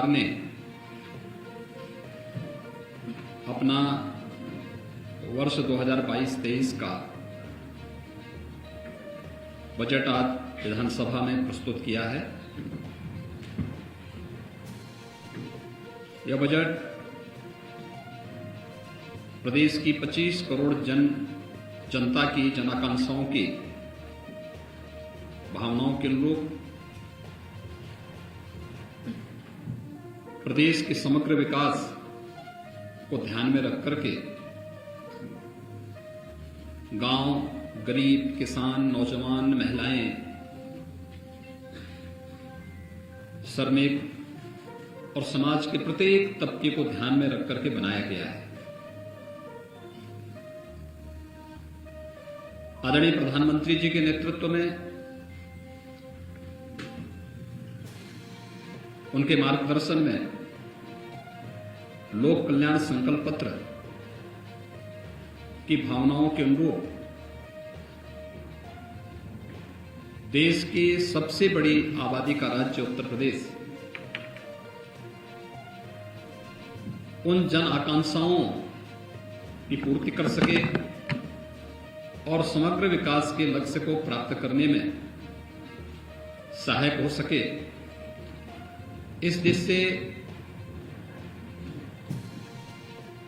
सरकार ने अपना वर्ष 2022-23 का बजट आज विधानसभा में प्रस्तुत किया है। यह बजट प्रदेश की 25 करोड़ जनता की जनाकांक्षाओं की भावनाओं के अनुरूप प्रदेश के समग्र विकास को ध्यान में रख करके गांव, गरीब, किसान, नौजवान, महिलाएं, श्रमिक और समाज के प्रत्येक तबके को ध्यान में रख करके बनाया गया है। आदरणीय प्रधानमंत्री जी के नेतृत्व में, उनके मार्गदर्शन में लोक कल्याण संकल्प पत्र की भावनाओं के अनुरूप देश की सबसे बड़ी आबादी का राज्य उत्तर प्रदेश उन जन आकांक्षाओं की पूर्ति कर सके और समग्र विकास के लक्ष्य को प्राप्त करने में सहायक हो सके, इस दिशा से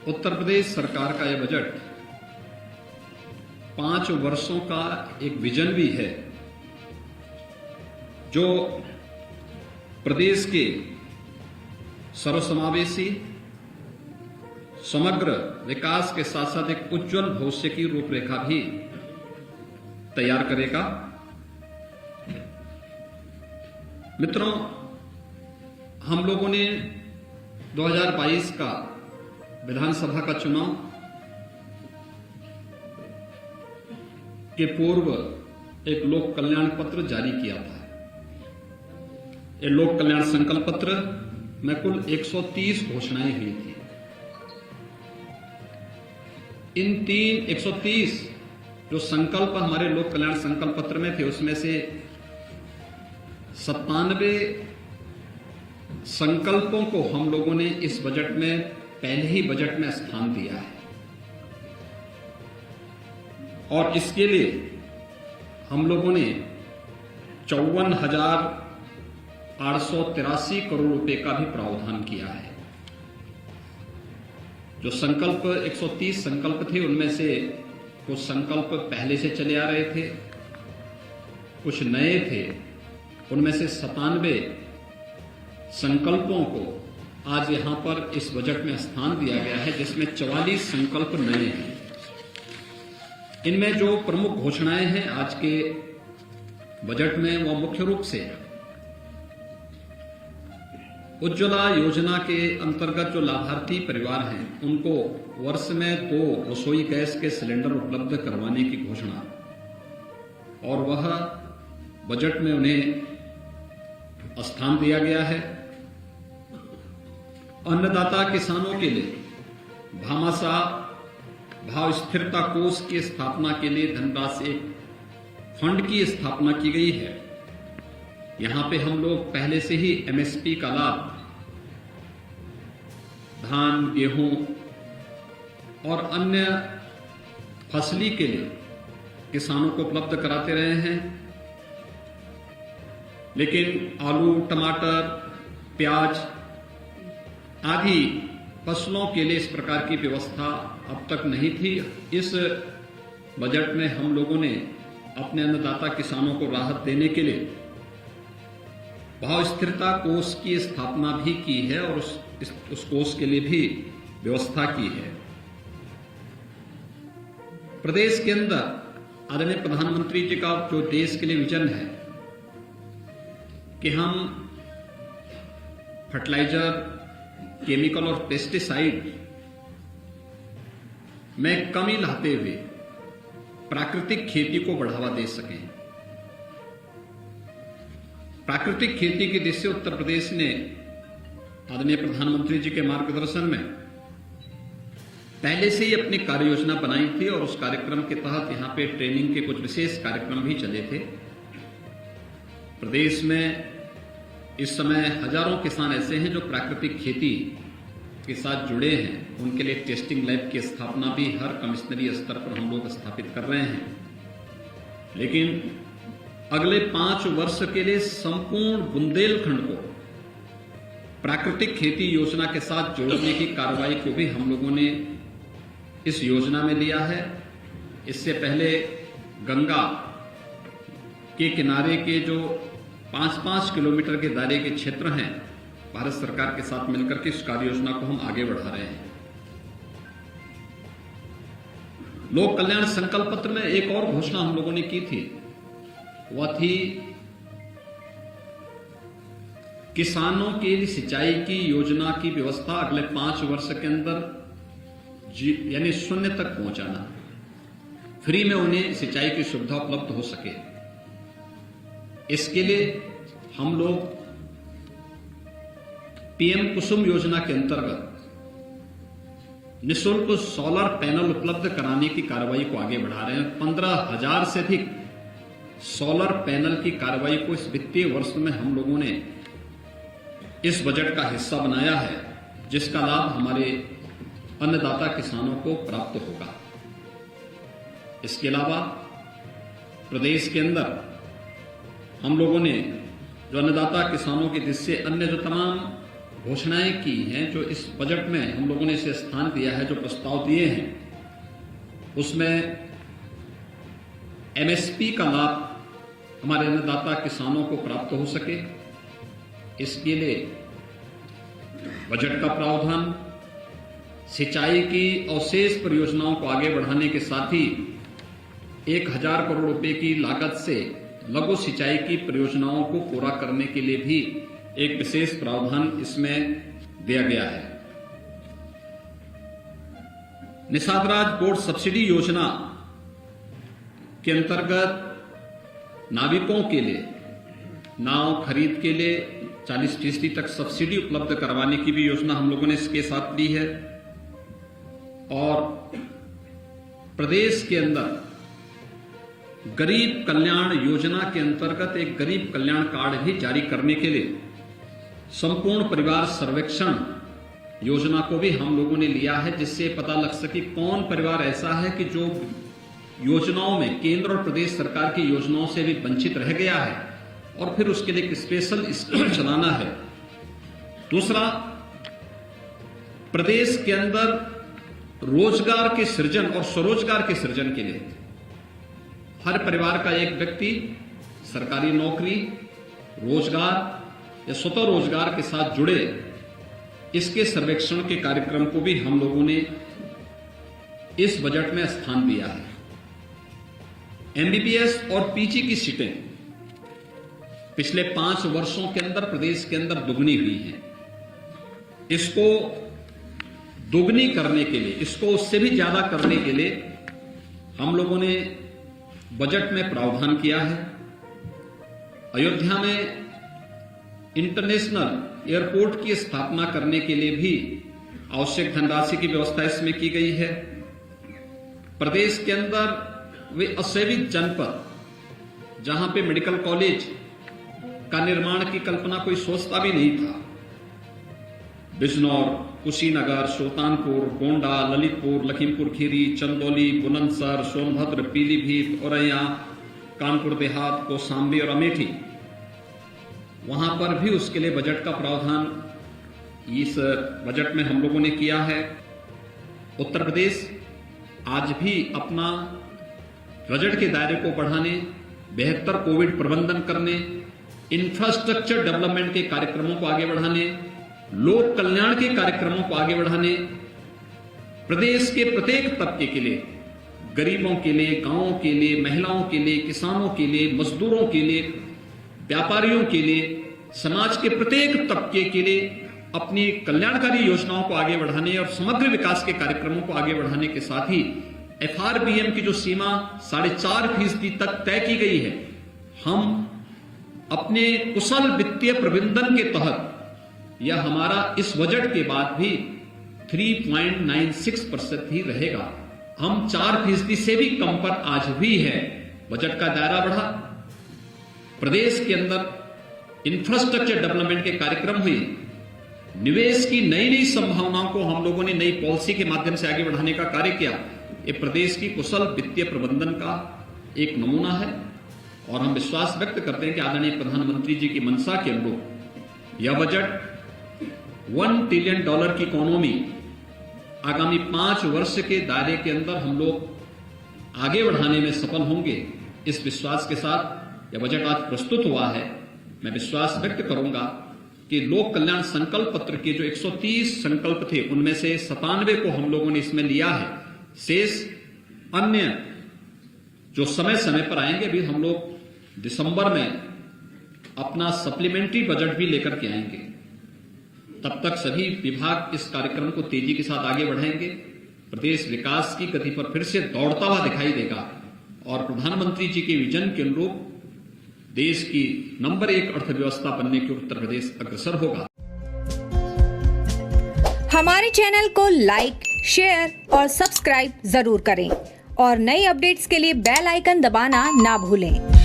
उत्तर प्रदेश सरकार का यह बजट 5 वर्षों का एक विजन भी है, जो प्रदेश के सर्वसमावेशी समग्र विकास के साथ साथ एक उज्जवल भविष्य की रूपरेखा भी तैयार करेगा। मित्रों, हम लोगों ने 2022 का विधानसभा का चुनाव के पूर्व एक लोक कल्याण पत्र जारी किया था। ये लोक कल्याण संकल्प पत्र में कुल 130 घोषणाएं हुई थी। इन 130 जो संकल्प हमारे लोक कल्याण संकल्प पत्र में थे, उसमें से 97 संकल्पों को हम लोगों ने इस बजट में, पहले ही बजट में स्थान दिया है और इसके लिए हम लोगों ने 54,883 करोड़ रुपए का भी प्रावधान किया है। जो संकल्प 130 संकल्प थे, उनमें से कुछ संकल्प पहले से चले आ रहे थे, कुछ नए थे। उनमें से 97 संकल्पों को आज यहां पर इस बजट में स्थान दिया गया है, जिसमें 44 संकल्प नए हैं। इनमें जो प्रमुख घोषणाएं हैं आज के बजट में, वह मुख्य रूप से उज्ज्वला योजना के अंतर्गत जो लाभार्थी परिवार हैं, उनको वर्ष में 2 रसोई गैस के सिलेंडर उपलब्ध करवाने की घोषणा, और वह बजट में उन्हें स्थान दिया गया है। अन्नदाता किसानों के लिए भामाशाह भाव स्थिरता कोष की स्थापना के लिए धनराशि एक फंड की स्थापना की गई है। यहां पे हम लोग पहले से ही एमएसपी का लाभ धान, गेहूं और अन्य फसली के लिए किसानों को उपलब्ध कराते रहे हैं, लेकिन आलू, टमाटर, प्याज आदि फसलों के लिए इस प्रकार की व्यवस्था अब तक नहीं थी। इस बजट में हम लोगों ने अपने अन्नदाता किसानों को राहत देने के लिए भाव स्थिरता कोष की स्थापना भी की है और उस कोष के लिए भी व्यवस्था की है। प्रदेश के अंदर आदरणीय प्रधानमंत्री जी का जो देश के लिए विजन है कि हम फर्टिलाइजर, केमिकल और पेस्टिसाइड में कमी लाते हुए प्राकृतिक खेती को बढ़ावा दे सकें। प्राकृतिक खेती की दिशा से उत्तर प्रदेश ने आदरणीय प्रधानमंत्री जी के मार्गदर्शन में पहले से ही अपनी कार्य योजना बनाई थी और उस कार्यक्रम के तहत यहां पे ट्रेनिंग के कुछ विशेष कार्यक्रम भी चले थे। प्रदेश में इस समय हजारों किसान ऐसे हैं जो प्राकृतिक खेती के साथ जुड़े हैं। उनके लिए टेस्टिंग लैब की स्थापना भी हर कमिश्नरी स्तर पर हम लोग स्थापित कर रहे हैं। लेकिन अगले 5 वर्ष के लिए संपूर्ण बुंदेलखंड को प्राकृतिक खेती योजना के साथ जोड़ने की कार्रवाई को भी हम लोगों ने इस योजना में लिया है। इससे पहले गंगा के किनारे के जो 5-5 किलोमीटर के दायरे के क्षेत्र हैं, भारत सरकार के साथ मिलकर के इस कार्य योजना को हम आगे बढ़ा रहे हैं। लोक कल्याण संकल्प पत्र में एक और घोषणा हम लोगों ने की थी, वह थी किसानों के लिए सिंचाई की योजना की व्यवस्था अगले 5 वर्ष के अंदर यानी 0 तक पहुंचाना, फ्री में उन्हें सिंचाई की सुविधा उपलब्ध हो सके। इसके लिए हम लोग पीएम कुसुम योजना के अंतर्गत निःशुल्क सोलर पैनल उपलब्ध कराने की कार्रवाई को आगे बढ़ा रहे हैं। 15,000 से अधिक सोलर पैनल की कार्रवाई को इस वित्तीय वर्ष में हम लोगों ने इस बजट का हिस्सा बनाया है, जिसका लाभ हमारे अन्नदाता किसानों को प्राप्त होगा। इसके अलावा प्रदेश के अंदर हम लोगों ने जो अन्नदाता किसानों के जिससे अन्य जो तमाम घोषणाएं की हैं, जो इस बजट में हम लोगों ने इसे स्थान दिया है, जो प्रस्ताव दिए हैं, उसमें एमएसपी का लाभ हमारे अन्नदाता किसानों को प्राप्त हो सके, इसके लिए बजट का प्रावधान सिंचाई की अवशेष परियोजनाओं को आगे बढ़ाने के साथ ही 1,000 करोड़ रुपए की लागत से लघु सिंचाई की परियोजनाओं को पूरा करने के लिए भी एक विशेष प्रावधान इसमें दिया गया है। निषाद राज बोर्ड सब्सिडी योजना के अंतर्गत नाविकों के लिए नाव खरीद के लिए 40% तक सब्सिडी उपलब्ध करवाने की भी योजना हम लोगों ने इसके साथ दी है। और प्रदेश के अंदर गरीब कल्याण योजना के अंतर्गत एक गरीब कल्याण कार्ड भी जारी करने के लिए संपूर्ण परिवार सर्वेक्षण योजना को भी हम लोगों ने लिया है, जिससे पता लग सके कौन परिवार ऐसा है कि जो योजनाओं में केंद्र और प्रदेश सरकार की योजनाओं से भी वंचित रह गया है, और फिर उसके लिए एक स्पेशल स्कीम चलाना है। दूसरा, प्रदेश के अंदर रोजगार के सृजन और स्वरोजगार के सृजन के लिए हर परिवार का एक व्यक्ति सरकारी नौकरी, रोजगार या स्वतः रोजगार के साथ जुड़े, इसके सर्वेक्षण के कार्यक्रम को भी हम लोगों ने इस बजट में स्थान दिया है। एमबीबीएस और पीजी की सीटें पिछले 5 वर्षों के अंदर प्रदेश के अंदर दुगनी हुई हैं। इसको दुगनी करने के लिए, इसको उससे भी ज्यादा करने के लिए हम लोगों ने बजट में प्रावधान किया है। अयोध्या में इंटरनेशनल एयरपोर्ट की स्थापना करने के लिए भी आवश्यक धनराशि की व्यवस्था इसमें की गई है। प्रदेश के अंदर वे असेवित जनपद जहां पे मेडिकल कॉलेज का निर्माण की कल्पना कोई सोचता भी नहीं था, बिजनौर, कुशीनगर, सुल्तानपुर, गोंडा, ललितपुर, लखीमपुर खीरी, चंदौली, बुलंदशहर, सोनभद्र, पीलीभीत, औरैया, कानपुर देहात, कौशाम्बी और अमेठी, वहां पर भी उसके लिए बजट का प्रावधान इस बजट में हम लोगों ने किया है। उत्तर प्रदेश आज भी अपना बजट के दायरे को बढ़ाने, बेहतर कोविड प्रबंधन करने, इंफ्रास्ट्रक्चर डेवलपमेंट के कार्यक्रमों को आगे बढ़ाने, लोक कल्याण के कार्यक्रमों को आगे बढ़ाने, प्रदेश के प्रत्येक तबके के लिए, गरीबों के लिए, गांवों के लिए, महिलाओं के लिए, किसानों के लिए, मजदूरों के लिए, व्यापारियों के लिए, समाज के प्रत्येक तबके के लिए अपनी कल्याणकारी योजनाओं को आगे बढ़ाने और समग्र विकास के कार्यक्रमों को आगे बढ़ाने के साथ ही एफआरबीएम की जो सीमा 4.5% तक तय की गई है, हम अपने कुशल वित्तीय प्रबंधन के तहत यह हमारा इस बजट के बाद भी 3.96% ही रहेगा। हम 4% से भी कम पर आज भी है। बजट का दायरा बढ़ा, प्रदेश के अंदर इंफ्रास्ट्रक्चर डेवलपमेंट के कार्यक्रम हुए, निवेश की नई नई संभावनाओं को हम लोगों ने नई पॉलिसी के माध्यम से आगे बढ़ाने का कार्य किया। ये प्रदेश की कुशल वित्तीय प्रबंधन का एक नमूना है और हम विश्वास व्यक्त करते हैं कि आदरणीय प्रधानमंत्री जी की मंशा के अनुरूप यह बजट $1 ट्रिलियन की इकोनॉमी आगामी 5 वर्ष के दायरे के अंदर हम लोग आगे बढ़ाने में सफल होंगे। इस विश्वास के साथ यह बजट आज प्रस्तुत हुआ है। मैं विश्वास व्यक्त करूंगा कि लोक कल्याण संकल्प पत्र के जो 130 संकल्प थे उनमें से 97 को हम लोगों ने इसमें लिया है। शेष अन्य जो समय समय पर आएंगे, भी हम लोग दिसंबर में अपना सप्लीमेंट्री बजट भी लेकर के आएंगे। तब तक सभी विभाग इस कार्यक्रम को तेजी के साथ आगे बढ़ाएंगे। प्रदेश विकास की गति पर फिर से दौड़ता हुआ दिखाई देगा और प्रधानमंत्री जी के विजन के अनुरूप देश की नंबर 1 अर्थव्यवस्था बनने की उत्तर प्रदेश अग्रसर होगा। हमारे चैनल को लाइक, शेयर और सब्सक्राइब जरूर करें और नई अपडेट्स के लिए बेल आइकन दबाना ना भूलें।